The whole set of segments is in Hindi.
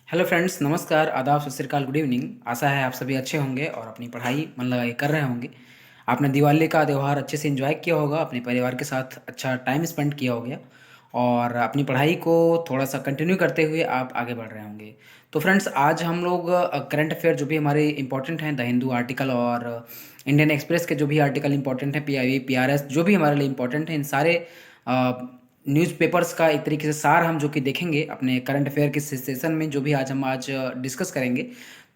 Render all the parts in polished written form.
हेलो फ्रेंड्स, नमस्कार, आदाब, सत श्री अकाल, गुड इवनिंग। आशा है आप सभी अच्छे होंगे और अपनी पढ़ाई मन लगा के कर रहे होंगे। आपने दिवाली का त्यौहार अच्छे से एंजॉय किया होगा, अपने परिवार के साथ अच्छा टाइम स्पेंड किया होगा और अपनी पढ़ाई को थोड़ा सा कंटिन्यू करते हुए आप आगे बढ़ रहे होंगे। तो फ्रेंड्स, आज हम लोग करंट अफेयर जो भी हमारे इंपॉर्टेंट हैं, द हिंदू आर्टिकल और इंडियन एक्सप्रेस के जो भी आर्टिकल इंपॉर्टेंट हैं, PIB PRS जो भी हमारे लिए इंपॉर्टेंट हैं, इन सारे न्यूज़पेपर्स का एक तरीके से सार हम जो कि देखेंगे अपने करंट अफेयर के सेशन में, जो भी आज डिस्कस करेंगे।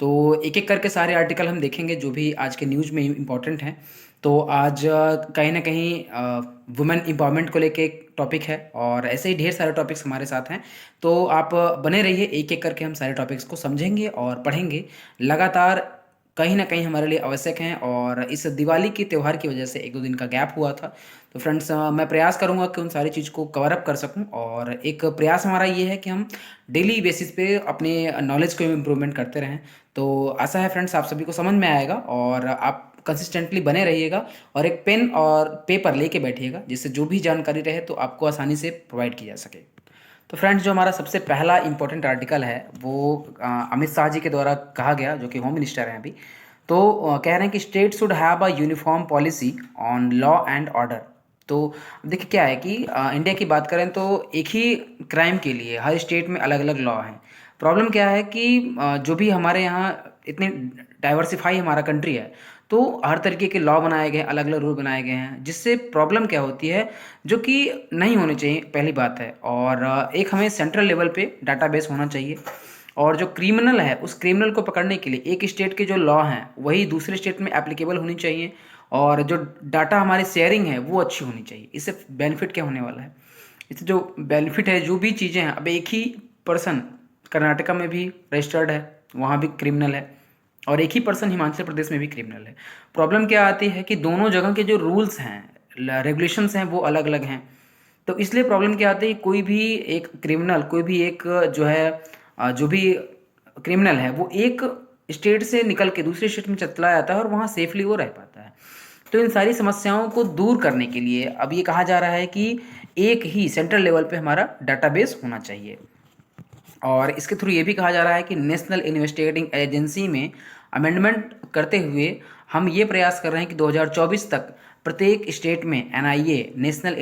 तो एक एक करके सारे आर्टिकल हम देखेंगे जो भी आज के न्यूज़ में इम्पॉर्टेंट हैं। तो आज कहीं ना कहीं वुमेन एम्पावरमेंट को लेके एक टॉपिक है और ऐसे ही ढेर सारे टॉपिक्स हमारे साथ हैं। तो आप बने रहिए, एक एक करके हम सारे टॉपिक्स को समझेंगे और पढ़ेंगे लगातार। कहीं ना कहीं हमारे लिए आवश्यक हैं और इस दिवाली के त्यौहार की वजह से एक दो दिन का गैप हुआ था। तो फ्रेंड्स, मैं प्रयास करूंगा कि उन सारी चीज़ को कवर अप कर सकूं और एक प्रयास हमारा ये है कि हम डेली बेसिस पे अपने नॉलेज को इम्प्रूवमेंट करते रहें। तो आशा है फ्रेंड्स आप सभी को समझ में आएगा और आप कंसिस्टेंटली बने रहिएगा और एक पेन और पेपर लेके बैठिएगा, जिससे जो भी जानकारी रहे तो आपको आसानी से प्रोवाइड की जा सके। तो फ्रेंड्स, जो हमारा सबसे पहला इंपॉर्टेंट आर्टिकल है वो अमित शाह जी के द्वारा कहा गया, जो कि होम मिनिस्टर हैं अभी। तो कह रहे हैं कि state should have a uniform policy on law and order. तो देखिए क्या है कि इंडिया की बात करें तो एक ही क्राइम के लिए हर स्टेट में अलग अलग लॉ हैं। प्रॉब्लम क्या है कि जो भी हमारे यहाँ इतने डाइवर्सिफाई हमारा कंट्री है, तो हर तरीके के लॉ बनाए गए हैं, अलग अलग रूल बनाए गए हैं, जिससे प्रॉब्लम क्या होती है जो कि नहीं होनी चाहिए, पहली बात है। और एक हमें सेंट्रल लेवल पे डाटाबेस होना चाहिए और जो क्रिमिनल है उस क्रिमिनल को पकड़ने के लिए एक स्टेट के जो लॉ हैं वही दूसरे स्टेट में एप्लीकेबल होनी चाहिए और जो डाटा हमारी शेयरिंग है वो अच्छी होनी चाहिए। इससे बेनिफिट क्या होने वाला है, इससे जो बेनिफिट है, जो भी चीज़ें हैं, अब एक ही पर्सन कर्नाटका में भी रजिस्टर्ड है, वहाँ भी क्रिमिनल है, और एक ही पर्सन हिमाचल प्रदेश में भी क्रिमिनल है। प्रॉब्लम क्या आती है कि दोनों जगह के जो रूल्स हैं, रेगुलेशंस हैं, वो अलग अलग हैं। तो इसलिए प्रॉब्लम क्या आती है, कोई भी एक क्रिमिनल, कोई भी एक जो है जो भी क्रिमिनल है वो एक स्टेट से निकल के दूसरे स्टेट में चला जाता है और वहाँ सेफली वो रह पाता है। तो इन सारी समस्याओं को दूर करने के लिए अब ये कहा जा रहा है कि एक ही सेंट्रल लेवल पे हमारा डाटाबेस होना चाहिए। और इसके थ्रू ये भी कहा जा रहा है कि नेशनल इन्वेस्टिगेटिंग एजेंसी में अमेंडमेंट करते हुए हम ये प्रयास कर रहे हैं कि 2024 तक प्रत्येक स्टेट में NIA, नेशनल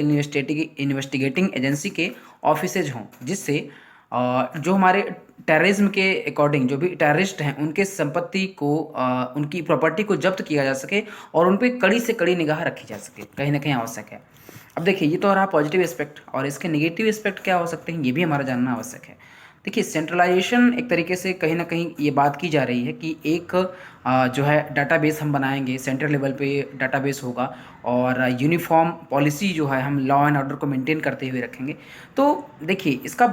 इन्वेस्टिगेटिंग एजेंसी के ऑफिसेज हों, जिससे जो हमारे टेररिज्म के अकॉर्डिंग जो भी टेररिस्ट हैं उनके संपत्ति को, उनकी प्रॉपर्टी को जब्त किया जा सके और उन पर कड़ी से कड़ी निगाह रखी जा सके, कहीं ना कहीं आवश्यक है। अब देखिए, ये तो रहा पॉजिटिव एस्पेक्ट, और इसके नेगेटिव एस्पेक्ट क्या हो सकते हैं ये भी हमारा जानना आवश्यक है। देखिए, सेंट्रलाइजेशन एक तरीके से कहीं ना कहीं ये बात की जा रही है कि एक जो है डाटाबेस हम बनाएंगे, सेंट्रल लेवल पे डाटाबेस होगा और यूनिफॉर्म पॉलिसी जो है हम लॉ एंड ऑर्डर को मेंटेन करते हुए रखेंगे। तो देखिए, इसका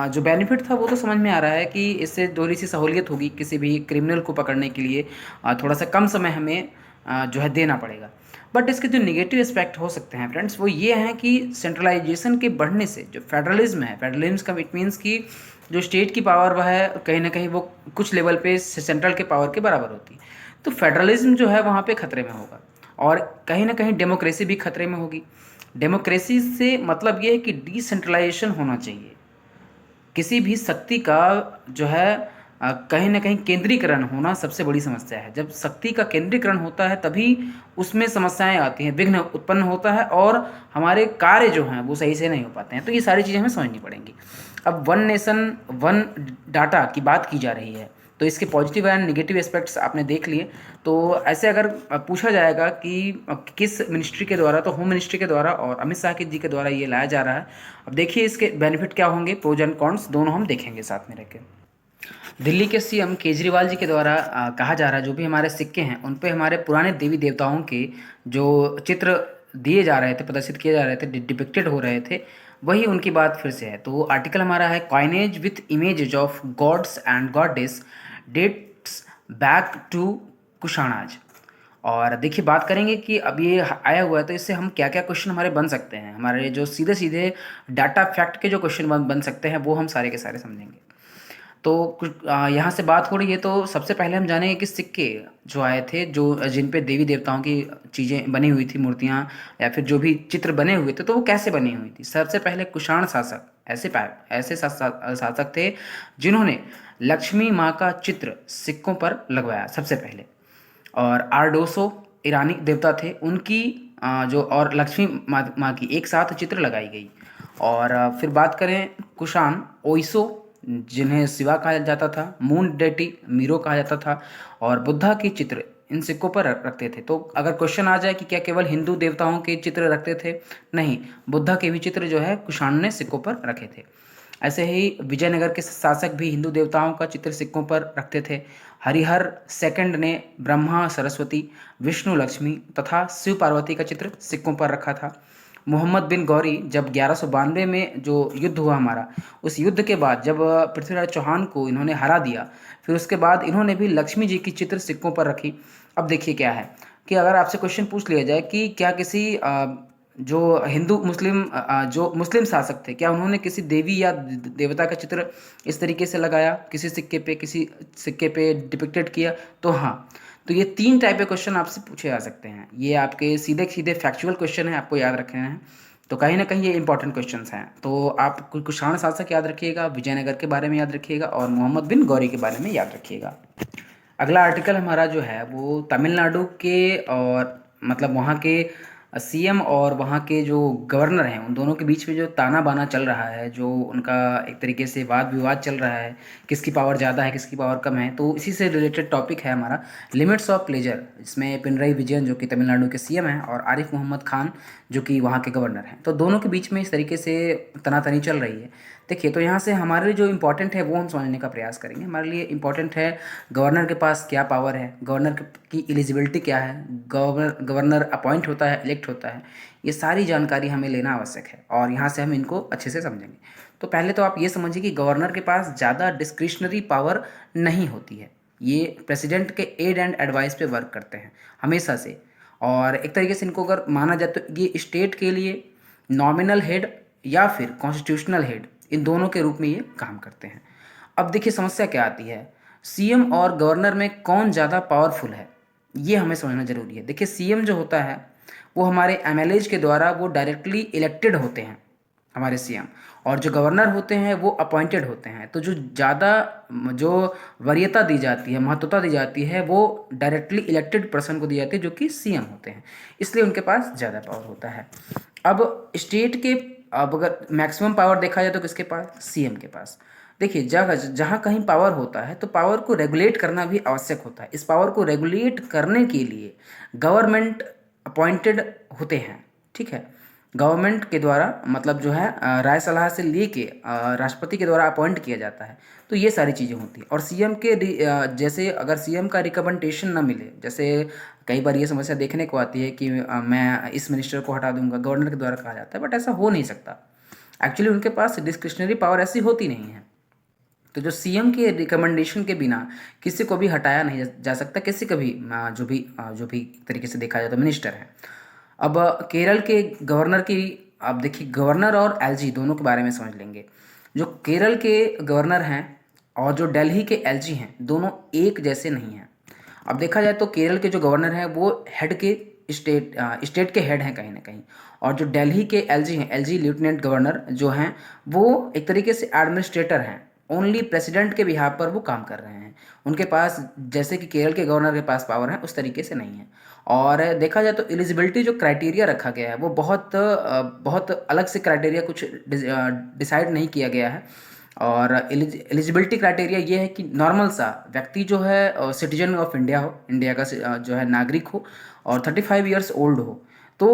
जो बेनिफिट था वो तो समझ में आ रहा है कि इससे थोड़ी सी सहूलियत होगी, किसी भी क्रिमिनल को पकड़ने के लिए थोड़ा सा कम समय हमें जो है देना पड़ेगा। बट इसके जो निगेटिव एस्पेक्ट हो सकते हैं फ्रेंड्स, वो ये हैं कि सेंट्रलाइजेशन के बढ़ने से जो फेडरलिज्म है, फेडरलिज्म का इट मीन्स कि जो स्टेट की पावर वह है कहीं ना कहीं वो कुछ लेवल पे सेंट्रल के पावर के बराबर होती है। तो फेडरलिज्म जो है वहाँ पे खतरे में होगा और कहीं ना कहीं डेमोक्रेसी भी खतरे में होगी। डेमोक्रेसी से मतलब ये है कि डिसेंट्रलाइजेशन होना चाहिए। किसी भी शक्ति का जो है कहीं ना कहीं केंद्रीकरण होना सबसे बड़ी समस्या है। जब शक्ति का केंद्रीकरण होता है तभी उसमें समस्याएं आती हैं, विघ्न उत्पन्न होता है और हमारे कार्य जो हैं वो सही से नहीं हो पाते हैं। तो ये सारी चीज़ें हमें समझनी पड़ेंगी। अब वन नेशन वन डाटा की बात की जा रही है, तो इसके पॉजिटिव एंड निगेटिव एस्पेक्ट्स आपने देख लिए। तो ऐसे अगर पूछा जाएगा कि किस मिनिस्ट्री के द्वारा, तो होम मिनिस्ट्री के द्वारा और अमित शाह जी के द्वारा ये लाया जा रहा है। अब देखिए इसके बेनिफिट क्या होंगे, प्रोज एंड कॉन्स दोनों हम देखेंगे साथ में रह के। दिल्ली के CM केजरीवाल जी के द्वारा कहा जा रहा है, जो भी हमारे सिक्के हैं उन पे हमारे पुराने देवी देवताओं के जो चित्र दिए जा रहे थे, प्रदर्शित किए जा रहे थे, डिपिक्टेड हो रहे थे, वही उनकी बात फिर से है। तो आर्टिकल हमारा है coinage with images of gods and goddess dates back to Kushanas. और देखिए बात करेंगे कि अब ये आया हुआ है तो इससे हम क्या क्या क्वेश्चन हमारे बन सकते हैं, हमारे जो सीधे सीधे डाटा फैक्ट के जो क्वेश्चन बन सकते हैं वो हम सारे के सारे समझेंगे। तो कुछ यहाँ से बात हो रही है तो सबसे पहले हम जानेंगे कि सिक्के जो आए थे, जो जिन पे देवी देवताओं की चीज़ें बनी हुई थी, मूर्तियाँ या फिर जो भी चित्र बने हुए थे, तो वो कैसे बनी हुई थी। सबसे पहले कुषाण शासक ऐसे शासक थे जिन्होंने लक्ष्मी माँ का चित्र सिक्कों पर लगवाया सबसे पहले? और आर्डोसो ईरानी देवता थे, उनकी जो और लक्ष्मी माँ की एक साथ चित्र लगाई गई। और फिर बात करें कुषाण ओइसो, जिन्हें शिवा कहा जाता था, मून डेटी मीरो कहा जाता था, और बुद्धा के चित्र इन सिक्कों पर रखते थे। तो अगर क्वेश्चन आ जाए कि क्या केवल हिंदू देवताओं के चित्र रखते थे, नहीं, बुद्धा के भी चित्र जो है कुषाण ने सिक्कों पर रखे थे। ऐसे ही विजयनगर के शासक भी हिंदू देवताओं का चित्र सिक्कों पर रखते थे। हरिहर सेकंड ने ब्रह्मा सरस्वती, विष्णु लक्ष्मी तथा शिव पार्वती का चित्र सिक्कों पर रखा था। मोहम्मद बिन गौरी जब 1192 में जो युद्ध हुआ हमारा, उस युद्ध के बाद जब पृथ्वीराज चौहान को इन्होंने हरा दिया, फिर उसके बाद इन्होंने भी लक्ष्मी जी की चित्र सिक्कों पर रखी। अब देखिए क्या है कि अगर आपसे क्वेश्चन पूछ लिया जाए कि क्या किसी जो हिंदू मुस्लिम जो मुस्लिम शासक थे, क्या उन्होंने किसी देवी या देवता का चित्र इस तरीके से लगाया किसी सिक्के पे डिपिक्टेड किया? तो हाँ, तो ये 3 टाइप के क्वेश्चन आपसे पूछे जा सकते हैं। ये आपके सीधे सीधे फैक्चुअल क्वेश्चन है, आपको याद रखने हैं। तो कहीं ना कहीं ये इंपॉर्टेंट क्वेश्चंस हैं। तो आप कुषाण शासक याद रखिएगा, विजयनगर के बारे में याद रखिएगा, और मोहम्मद बिन गौरी के बारे में याद रखिएगा। अगला आर्टिकल हमारा जो है वो तमिलनाडु के, और मतलब वहाँ के सीएम और वहाँ के जो गवर्नर हैं, उन दोनों के बीच में जो ताना बाना चल रहा है, जो उनका एक तरीके से वाद विवाद चल रहा है, किसकी पावर ज़्यादा है किसकी पावर कम है, तो इसी से रिलेटेड टॉपिक है हमारा लिमिट्स ऑफ प्लेजर। इसमें पिनरई विजयन जो कि तमिलनाडु के सीएम हैं, और आरिफ मोहम्मद खान जो कि वहाँ के गवर्नर हैं, तो दोनों के बीच में इस तरीके से तनातनी चल रही है। देखिए, तो यहाँ से हमारे लिए जो इम्पोर्टेंट है वो हम समझने का प्रयास करेंगे। हमारे लिए इम्पोर्टेंट है गवर्नर के पास क्या पावर है, गवर्नर की एलिजिबिलिटी क्या है, गवर्नर अपॉइंट होता है, इलेक्ट होता है, ये सारी जानकारी हमें लेना आवश्यक है, और यहाँ से हम इनको अच्छे से समझेंगे। तो पहले तो आप ये समझिए कि गवर्नर के पास ज़्यादा डिस्क्रिशनरी पावर नहीं होती है। ये प्रेसिडेंट के एड एंड एडवाइस पे वर्क करते हैं हमेशा से, और एक तरीके से इनको अगर माना जाए तो ये स्टेट के लिए नॉमिनल हेड या फिर कॉन्स्टिट्यूशनल हेड, इन दोनों के रूप में ये काम करते हैं। अब देखिए समस्या क्या आती है, सीएम और गवर्नर में कौन ज़्यादा पावरफुल है, ये हमें समझना जरूरी है। देखिए, सीएम जो होता है वो हमारे एमएलएज के द्वारा वो डायरेक्टली इलेक्टेड होते हैं हमारे सीएम, और जो गवर्नर होते हैं वो अपॉइंटेड होते हैं। तो जो ज़्यादा जो वरीयता दी जाती है, महत्वता दी जाती है, वो डायरेक्टली इलेक्टेड पर्सन को दी जाती है, जो कि सीएम होते हैं, इसलिए उनके पास ज़्यादा पावर होता है। अब स्टेट के, अब अगर मैक्सिमम पावर देखा जाए तो किसके पास? सीएम के पास। देखिए, जगह जहाँ कहीं पावर होता है तो पावर को रेगुलेट करना भी आवश्यक होता है। इस पावर को रेगुलेट करने के लिए गवर्नमेंट अपॉइंटेड होते हैं, ठीक है, गवर्नमेंट के द्वारा, मतलब जो है राय सलाह से लेके राष्ट्रपति के द्वारा अपॉइंट किया जाता है। तो ये सारी चीज़ें होती हैं। और सीएम के जैसे अगर सीएम का रिकमेंडेशन ना मिले, जैसे कई बार ये समस्या देखने को आती है कि मैं इस मिनिस्टर को हटा दूंगा, गवर्नर के द्वारा कहा जाता है, बट ऐसा हो नहीं सकता। एक्चुअली उनके पास डिस्क्रिशनरी पावर ऐसी होती नहीं है। तो जो सीएम के रिकमेंडेशन के बिना किसी को भी हटाया नहीं जा सकता, किसी का भी जो भी एक तरीके से देखा जाए तो मिनिस्टर है। अब केरल के गवर्नर की, अब देखिए गवर्नर और एलजी दोनों के बारे में समझ लेंगे। जो केरल के गवर्नर हैं और जो दिल्ली के एलजी हैं, दोनों एक जैसे नहीं हैं। अब देखा जाए तो केरल के जो गवर्नर हैं वो हेड के स्टेट के हेड हैं कहीं ना कहीं, और जो दिल्ली के एलजी हैं, एलजी लेफ्टिनेंट गवर्नर जो हैं, वो एक तरीके से एडमिनिस्ट्रेटर हैं, ओनली प्रेसिडेंट के बिहाफ पर वो काम कर रहे हैं। उनके पास जैसे कि केरल के गवर्नर के पास पावर है, उस तरीके से नहीं है। और देखा जाए तो एलिजिबिलिटी जो क्राइटेरिया रखा गया है वो बहुत अलग से क्राइटेरिया कुछ डिसाइड नहीं किया गया है। और एलिजिबिलिटी क्राइटेरिया ये है कि नॉर्मल सा व्यक्ति जो है सिटीजन ऑफ इंडिया हो, इंडिया का जो है नागरिक हो, और 35 ईयर्स ओल्ड हो। तो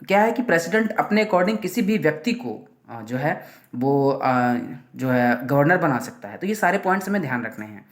क्या है कि प्रेसिडेंट अपने अकॉर्डिंग किसी भी व्यक्ति को जो है वो जो है गवर्नर बना सकता है। तो ये सारे पॉइंट्स हमें ध्यान रखने हैं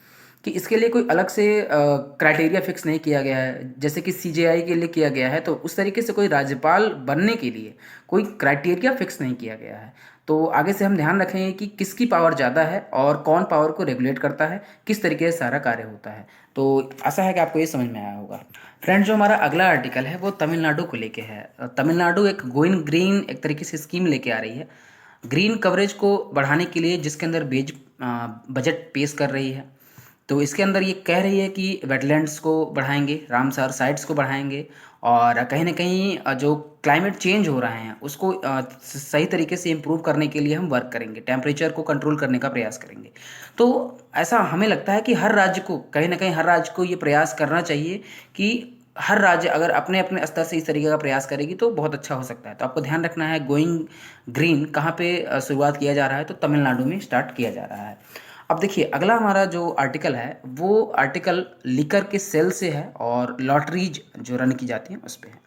कि इसके लिए कोई अलग से क्राइटेरिया फिक्स नहीं किया गया है, जैसे कि सीजेआई के लिए किया गया है। तो उस तरीके से कोई राज्यपाल बनने के लिए कोई क्राइटेरिया फिक्स नहीं किया गया है। तो आगे से हम ध्यान रखेंगे कि किसकी पावर ज़्यादा है और कौन पावर को रेगुलेट करता है, किस तरीके से सारा कार्य होता है। तो आशा है कि आपको ये समझ में आया होगा। फ्रेंड्स, जो हमारा अगला आर्टिकल है वो तमिलनाडु को लेके है। तमिलनाडु एक गोइंग ग्रीन एक तरीके से स्कीम लेके आ रही है, ग्रीन कवरेज को बढ़ाने के लिए, जिसके अंदर बजट पेश कर रही है। तो इसके अंदर ये कह रही है कि वेटलैंड्स को बढ़ाएंगे, रामसर साइट्स को बढ़ाएंगे, और कहीं ना कहीं जो क्लाइमेट चेंज हो रहे हैं उसको सही तरीके से इम्प्रूव करने के लिए हम वर्क करेंगे, टेम्परेचर को कंट्रोल करने का प्रयास करेंगे। तो ऐसा हमें लगता है कि हर राज्य को, कहीं ना कहीं हर राज्य को ये प्रयास करना चाहिए कि हर राज्य अगर अपने अपने स्तर से इस तरीके का प्रयास करेगी तो बहुत अच्छा हो सकता है। तो आपको ध्यान रखना है, गोइंग ग्रीन कहाँ पे शुरुआत किया जा रहा है, तो तमिलनाडु में स्टार्ट किया जा रहा है। अब देखिए अगला हमारा जो आर्टिकल है वो आर्टिकल लिकर के सेल से है और लॉटरीज जो रन की जाती हैं उस पे है।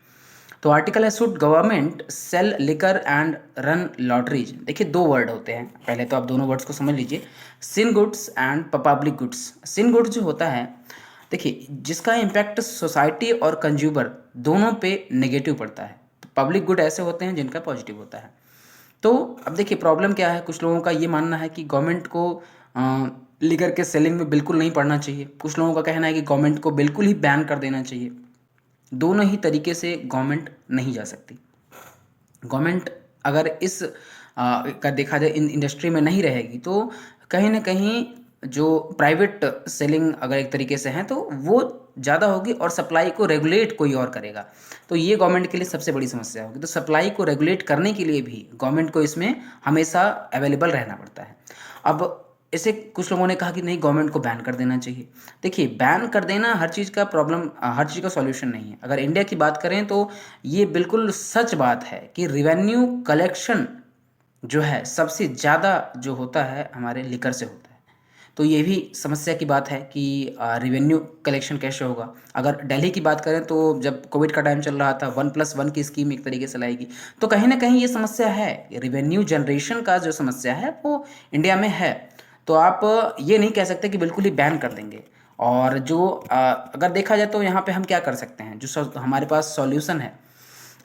तो आर्टिकल है, should government sell liquor and run lotteries. देखिए दो वर्ड होते हैं, पहले तो आप दोनों वर्ड्स को समझ लीजिए, sin goods and public goods. Sin goods जो होता है, देखिए जिसका इम्पैक्ट सोसाइटी और कंज्यूमर दोनों पे नेगेटिव पड़ता है। पब्लिक गुड ऐसे होते हैं जिनका पॉजिटिव होता है। तो अब देखिए प्रॉब्लम क्या है, कुछ लोगों का ये मानना है कि गवर्नमेंट को लिकर के सेलिंग में बिल्कुल नहीं पड़ना चाहिए, कुछ लोगों का कहना है कि गवर्नमेंट को बिल्कुल ही बैन कर देना चाहिए। दोनों ही तरीके से गवर्नमेंट नहीं जा सकती। गवर्नमेंट अगर इस का देखा जाए इन इंडस्ट्री में नहीं रहेगी तो कहीं ना कहीं जो प्राइवेट सेलिंग अगर एक तरीके से है तो वो ज़्यादा होगी और सप्लाई को रेगुलेट कोई और करेगा। तो ये गवर्नमेंट के लिए सबसे बड़ी समस्या होगी। तो सप्लाई को रेगुलेट करने के लिए भी गवर्नमेंट को इसमें हमेशा अवेलेबल रहना पड़ता है। अब इसे कुछ लोगों ने कहा कि नहीं गवर्नमेंट को बैन कर देना चाहिए। देखिए बैन कर देना हर चीज़ का प्रॉब्लम, हर चीज़ का सॉल्यूशन नहीं है। अगर इंडिया की बात करें तो ये बिल्कुल सच बात है कि रिवेन्यू कलेक्शन जो है सबसे ज़्यादा जो होता है हमारे लिकर से होता है। तो ये भी समस्या की बात है कि रिवेन्यू कलेक्शन कैसे होगा। अगर दिल्ली की बात करें तो जब कोविड का टाइम चल रहा था 1+1 की स्कीम एक तरीके से लाएगी, तो कहीं ना कहीं ये समस्या है, रिवेन्यू जनरेशन का जो समस्या है वो इंडिया में है। तो आप ये नहीं कह सकते कि बिल्कुल ही बैन कर देंगे। और जो अगर देखा जाए तो यहाँ पे हम क्या कर सकते हैं, जो हमारे पास सॉल्यूशन है,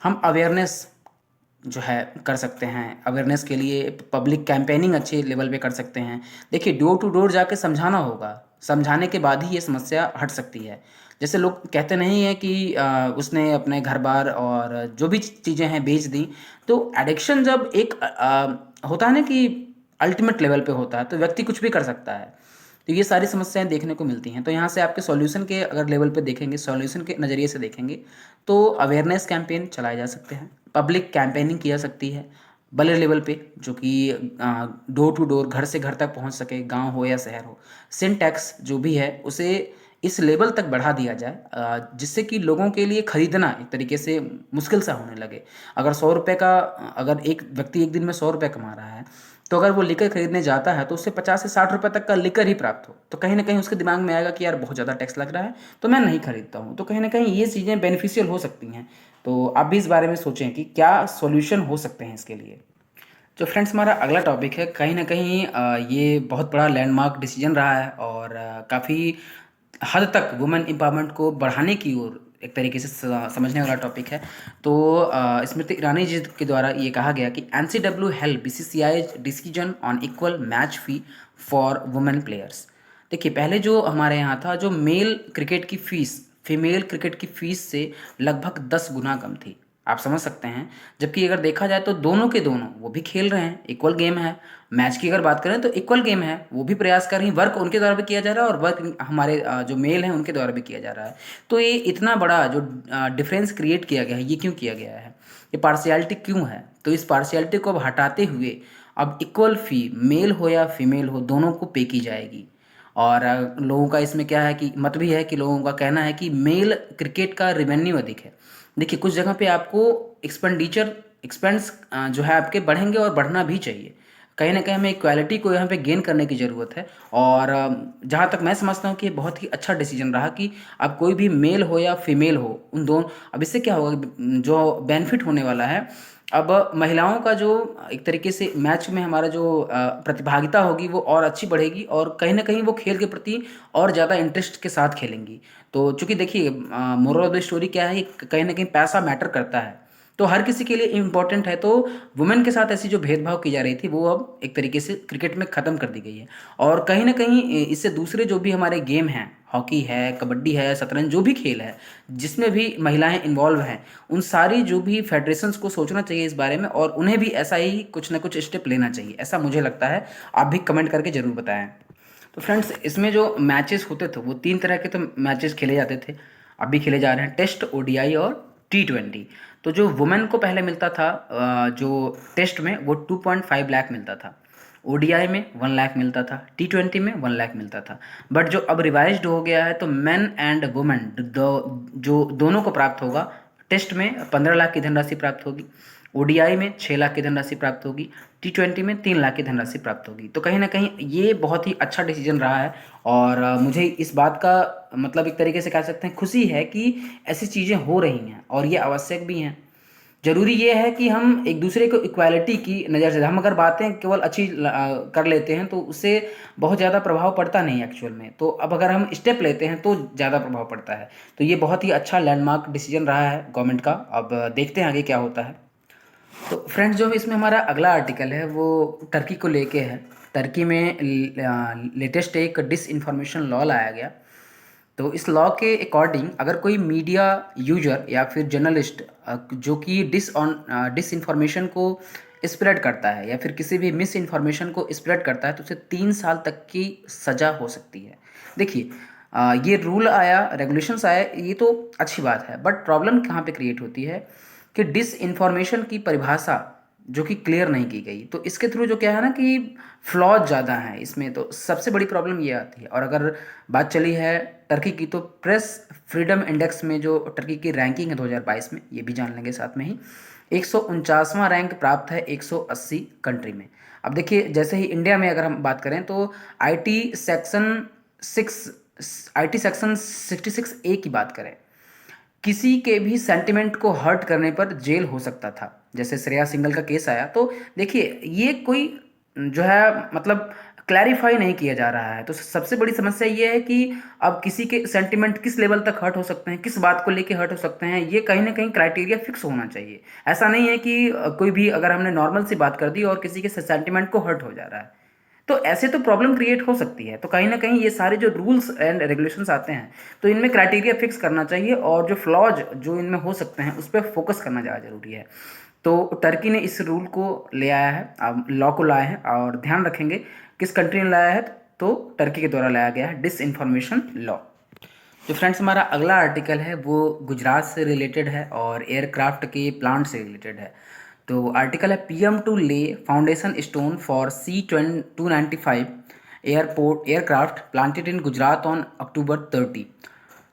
हम अवेयरनेस जो है कर सकते हैं। अवेयरनेस के लिए पब्लिक कैंपेनिंग अच्छे लेवल पे कर सकते हैं। देखिए डोर टू डोर जाके समझाना होगा, समझाने के बाद ही ये समस्या हट सकती है। जैसे लोग कहते नहीं है कि उसने अपने घर बार और जो भी चीज़ें हैं बेच दी। तो एडिक्शन जब एक होता है ना कि अल्टीमेट लेवल पे होता है तो व्यक्ति कुछ भी कर सकता है। तो ये सारी समस्याएं देखने को मिलती हैं। तो यहाँ से आपके सॉल्यूशन के अगर लेवल पे देखेंगे, सॉल्यूशन के नज़रिए से देखेंगे तो अवेयरनेस कैंपेन चलाए जा सकते हैं, पब्लिक कैंपेनिंग की जा सकती है बड़े लेवल पे, जो कि डोर टू डोर घर से घर तक पहुंच सके, गांव हो या शहर हो। सिन टैक्स जो भी है उसे इस लेवल तक बढ़ा दिया जाए जिससे कि लोगों के लिए खरीदना एक तरीके से मुश्किल सा होने लगे। अगर 100 रुपये का, अगर एक व्यक्ति एक दिन में 100 रुपये कमा रहा है तो अगर वो लिकर खरीदने जाता है तो उससे 50 से 60 रुपये तक का लिकर ही प्राप्त हो, तो कहीं ना कहीं उसके दिमाग में आएगा कि यार बहुत ज़्यादा टैक्स लग रहा है तो मैं नहीं खरीदता हूँ। तो कहीं ना कहीं ये चीज़ें बेनिफिशियल हो सकती हैं। तो आप भी इस बारे में सोचें कि क्या सॉल्यूशन हो सकते हैं इसके लिए। तो फ्रेंड्स हमारा अगला टॉपिक है, कहीं ना कहीं ये बहुत बड़ा लैंडमार्क डिसीजन रहा है और काफ़ी हद तक वुमेन एम्पावरमेंट को बढ़ाने की ओर एक तरीके से समझने वाला टॉपिक है। तो स्मृति ईरानी जी के द्वारा ये कहा गया कि NCW help BCCI decision on equal match fee for women players. देखिए पहले जो हमारे यहाँ था, जो मेल क्रिकेट की फ़ीस फीमेल क्रिकेट की फ़ीस से लगभग 10 गुना कम थी, आप समझ सकते हैं। जबकि अगर देखा जाए तो दोनों के दोनों वो भी खेल रहे हैं, इक्वल गेम है। मैच की अगर बात करें तो इक्वल गेम है, वो भी प्रयास कर रही हैं, वर्क उनके द्वारा भी किया जा रहा है और वर्क हमारे जो मेल हैं उनके द्वारा भी किया जा रहा है। तो ये इतना बड़ा जो डिफरेंस क्रिएट किया गया है, ये क्यों किया गया है, ये पार्शियलिटी क्यों है? तो इस पार्शियलिटी को अब हटाते हुए अब इक्वल फ़ी मेल हो या फीमेल हो दोनों को पे की जाएगी। और लोगों का इसमें क्या है कि मत भी है कि लोगों का कहना है कि मेल क्रिकेट का रिवेन्यू अधिक है। देखिए कुछ जगह पे आपको एक्सपेंस जो है आपके बढ़ेंगे और बढ़ना भी चाहिए। कहीं ना कहीं हमें इक्वालिटी को यहाँ पे गेन करने की ज़रूरत है। और जहाँ तक मैं समझता हूँ कि ये बहुत ही अच्छा डिसीजन रहा कि अब कोई भी मेल हो या फीमेल हो, उन दोनों, अब इससे क्या होगा, जो बेनिफिट होने वाला है, अब महिलाओं का जो एक तरीके से मैच में हमारा जो प्रतिभागिता होगी वो और अच्छी बढ़ेगी और कहीं ना कहीं वो खेल के प्रति और ज़्यादा इंटरेस्ट के साथ खेलेंगी। तो चूंकि देखिए मोरल ऑफ द स्टोरी क्या है, कहीं ना कहीं पैसा मैटर करता है, तो हर किसी के लिए इम्पोर्टेंट है। तो वुमेन के साथ ऐसी जो भेदभाव की जा रही थी वो अब एक तरीके से क्रिकेट में ख़त्म कर दी गई है। और कहीं ना कहीं इससे दूसरे जो भी हमारे गेम हैं, हॉकी है, कबड्डी है, शतरंज, जो भी खेल है जिसमें भी महिलाएं इन्वॉल्व हैं, उन सारी जो भी फेडरेशंस को सोचना चाहिए इस बारे में और उन्हें भी ऐसा ही कुछ ना कुछ स्टेप लेना चाहिए, ऐसा मुझे लगता है। आप भी कमेंट करके ज़रूर बताएं। तो फ्रेंड्स इसमें जो मैचेस होते थे वो 3 तरह के तो मैचेस खेले जाते थे, अभी खेले जा रहे हैं, टेस्ट, ओडीआई और टी20। तो जो वुमेन को पहले मिलता था जो टेस्ट में वो 2.5 लाख मिलता था, ओडीआई में 1 लाख मिलता था, टी20 में 1 लाख मिलता था। बट जो अब रिवाइज्ड हो गया है तो मेन एंड वुमेन जो दोनों को प्राप्त होगा, टेस्ट में 15 लाख की धनराशि प्राप्त होगी, ओडीआई में 6 लाख की धनराशि प्राप्त होगी, टी20 में 3 लाख की धनराशि प्राप्त होगी। तो कहीं ना कहीं ये बहुत ही अच्छा डिसीजन रहा है और मुझे इस बात का मतलब एक तरीके से कह सकते हैं खुशी है कि ऐसी चीज़ें हो रही हैं और ये आवश्यक भी हैं। ज़रूरी ये है कि हम एक दूसरे को इक्वालिटी की नज़र से, हम अगर बातें केवल अच्छी कर लेते हैं तो उससे बहुत ज़्यादा प्रभाव पड़ता नहीं है एक्चुअल में। तो अब अगर हम स्टेप लेते हैं तो ज़्यादा प्रभाव पड़ता है। तो ये बहुत ही अच्छा लैंडमार्क डिसीजन रहा है गवर्नमेंट का। अब देखते हैं आगे क्या होता है। तो फ्रेंड्स जो इसमें हमारा अगला आर्टिकल है वो टर्की को लेके है। टर्की में लेटेस्ट एक डिस इन्फॉर्मेशन लॉ लाया गया। तो इस लॉ के अकॉर्डिंग अगर कोई मीडिया यूजर या फिर जर्नलिस्ट जो कि डिस इन्फॉर्मेशन को स्प्रेड करता है या फिर किसी भी मिस इन्फॉर्मेशन को स्प्रेड करता है तो उसे 3 साल तक की सज़ा हो सकती है। देखिए ये रूल आया, रेगुलेशंस आया, ये तो अच्छी बात है, बट प्रॉब्लम कहाँ पे क्रिएट होती है कि डिस इन्फॉर्मेशन की परिभाषा जो कि क्लियर नहीं की गई। तो इसके थ्रू जो क्या है ना कि फ्लॉज ज़्यादा हैं इसमें, तो सबसे बड़ी प्रॉब्लम ये आती है। और अगर बात चली है टर्की की तो प्रेस फ्रीडम इंडेक्स में जो टर्की की रैंकिंग है 2022 में, ये भी जान लेंगे साथ में ही, 149वां रैंक प्राप्त है 180 कंट्री में। अब देखिए जैसे ही इंडिया में अगर हम बात करें तो आईटी सेक्शन 66A की बात करें, किसी के भी सेंटिमेंट को हर्ट करने पर जेल हो सकता था। जैसे श्रेया सिंगल का केस आया तो देखिए ये कोई जो है मतलब क्लैरिफाई नहीं किया जा रहा है। तो सबसे बड़ी समस्या ये है कि अब किसी के सेंटिमेंट किस लेवल तक हर्ट हो सकते हैं, किस बात को लेके हर्ट हो सकते हैं, ये कहीं ना कहीं क्राइटेरिया फिक्स होना चाहिए। ऐसा नहीं है कि कोई भी अगर हमने नॉर्मल सी बात कर दी और किसी के सेंटिमेंट को हर्ट हो जा रहा है, तो ऐसे तो प्रॉब्लम क्रिएट हो सकती है। तो कहीं ना कहीं ये सारे जो रूल्स एंड रेगुलेशंस आते हैं तो इनमें क्राइटेरिया फिक्स करना चाहिए और जो फ्लॉज जो इनमें हो सकते हैं उस पर फोकस करना ज़्यादा जरूरी है। तो टर्की ने इस रूल को ले आया है, लॉ को लाया है, और ध्यान रखेंगे किस कंट्री ने लाया है, तो टर्की के द्वारा लाया गया है डिस इन्फॉर्मेशन लॉ। जो फ्रेंड्स हमारा अगला आर्टिकल है वो गुजरात से रिलेटेड है और एयरक्राफ्ट के प्लांट से रिलेटेड है। तो आर्टिकल है पीएम टू ले foundation stone for C295 airport aircraft planted in Gujarat on October 30।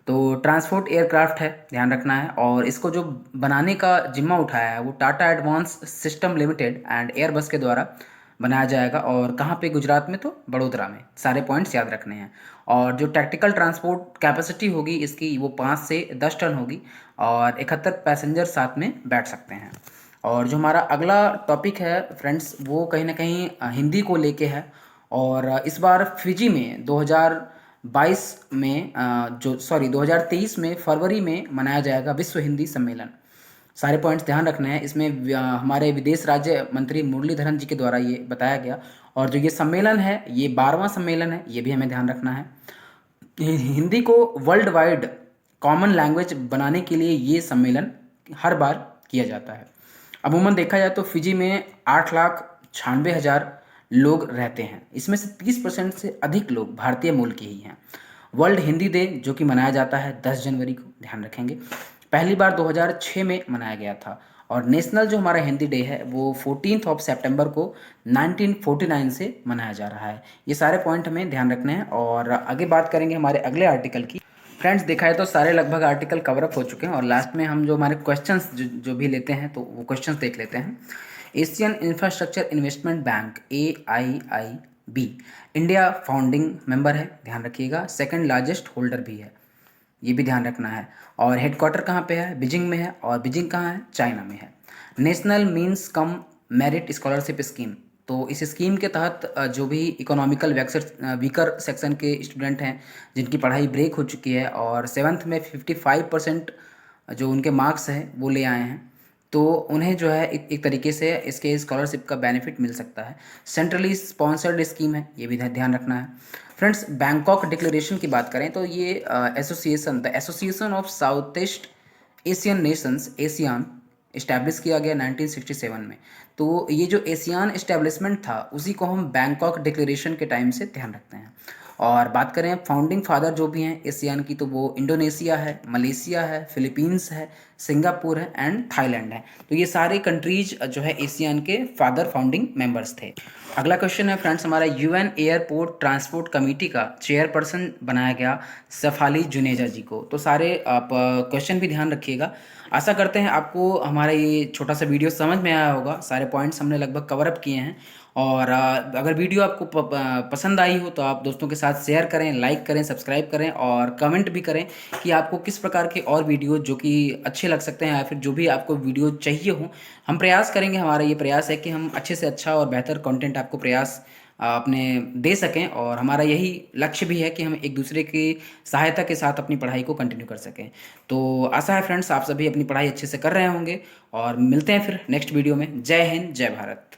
तो ट्रांसपोर्ट एयरक्राफ्ट है, ध्यान रखना है, और इसको जो बनाने का जिम्मा उठाया है वो Tata advance system limited and Airbus के द्वारा बनाया जाएगा। और कहाँ पे? गुजरात में, तो बड़ोदरा में। सारे पॉइंट्स याद रखने हैं। और जो टैक्टिकल ट्रांसपोर्ट कैपेसिटी होगी इसकी वो 5 से 10 टन होगी और 71 पैसेंजर साथ में बैठ सकते हैं। और जो हमारा अगला टॉपिक है फ्रेंड्स वो कहीं ना कहीं हिंदी को लेके है। और इस बार फिजी में 2022 में 2023 में फरवरी में मनाया जाएगा विश्व हिंदी सम्मेलन। सारे पॉइंट्स ध्यान रखने हैं इसमें। हमारे विदेश राज्य मंत्री मुरलीधरन जी के द्वारा ये बताया गया। और जो ये सम्मेलन है ये 12वां सम्मेलन है, ये भी हमें ध्यान रखना है। हिंदी को वर्ल्ड वाइड कॉमन लैंग्वेज बनाने के लिए ये सम्मेलन हर बार किया जाता है। अमूमन देखा जाए तो फिजी में 8,96,000 लोग रहते हैं, इसमें से 30% से अधिक लोग भारतीय मूल के ही हैं। वर्ल्ड हिंदी डे जो कि मनाया जाता है 10 जनवरी को, ध्यान रखेंगे, पहली बार 2006 में मनाया गया था। और नेशनल जो हमारा हिंदी डे है वो 14 सितंबर को 1949 से मनाया जा रहा है। ये सारे पॉइंट हमें ध्यान रखने हैं। और आगे बात करेंगे हमारे अगले आर्टिकल की। फ्रेंड्स देखा है तो सारे लगभग आर्टिकल कवर अप हो चुके हैं और लास्ट में हम जो हमारे क्वेश्चंस जो भी लेते हैं तो वो क्वेश्चंस देख लेते हैं। Asian infrastructure investment bank AIIB India founding member है, ध्यान रखिएगा, सेकंड लार्जेस्ट होल्डर भी है, ये भी ध्यान रखना है। और हेडक्वार्टर कहाँ पे है? बीजिंग में है। और बीजिंग कहाँ है? चाइना में है। National means cum merit scholarship scheme, तो इस स्कीम के तहत जो भी इकोनॉमिकल वीकर सेक्शन के स्टूडेंट हैं जिनकी पढ़ाई ब्रेक हो चुकी है और 7th में 55% जो उनके मार्क्स हैं वो ले आए हैं, तो उन्हें जो है एक तरीके से इसके स्कॉलरशिप का बेनिफिट मिल सकता है। सेंट्रली स्पॉन्सर्ड स्कीम है, ये भी ध्यान रखना है। फ्रेंड्स बैंकॉक डिक्लेरेशन की बात करें तो ये the Association of South East Asian Nations ASEAN establish किया गया 1967 में। तो ये जो एशियान इस्टेब्लिशमेंट था उसी को हम बैंकॉक डिक्लेरेशन के टाइम से ध्यान रखते हैं। और बात करें फाउंडिंग फादर जो भी हैं एशियान की, तो वो इंडोनेशिया है, मलेशिया है, फिलीपींस है, सिंगापुर है एंड थाईलैंड है। तो ये सारे कंट्रीज जो है एशियान के फादर फाउंडिंग मेंबर्स थे। अगला क्वेश्चन है फ्रेंड्स हमारा, यूएन एयरपोर्ट ट्रांसपोर्ट कमेटी का चेयरपर्सन बनाया गया सफाली जुनेजा जी को। तो सारे आप क्वेश्चन भी ध्यान रखिएगा। आशा करते हैं आपको हमारा ये छोटा सा वीडियो समझ में आया होगा। सारे पॉइंट्स हमने लगभग कवर अप किए हैं। और अगर वीडियो आपको पसंद आई हो तो आप दोस्तों के साथ शेयर करें, लाइक करें, सब्सक्राइब करें और कमेंट भी करें कि आपको किस प्रकार के और वीडियो जो कि अच्छे लग सकते हैं या फिर जो भी आपको वीडियो चाहिए हो। हम प्रयास करेंगे, हमारा ये प्रयास है कि हम अच्छे से अच्छा और बेहतर कंटेंट आपको प्रयास अपने दे सकें। और हमारा यही लक्ष्य भी है कि हम एक दूसरे की सहायता के साथ अपनी पढ़ाई को कंटिन्यू कर सकें। तो आशा है फ्रेंड्स आप सभी अपनी पढ़ाई अच्छे से कर रहे होंगे और मिलते हैं फिर नेक्स्ट वीडियो में। जय हिंद, जय भारत।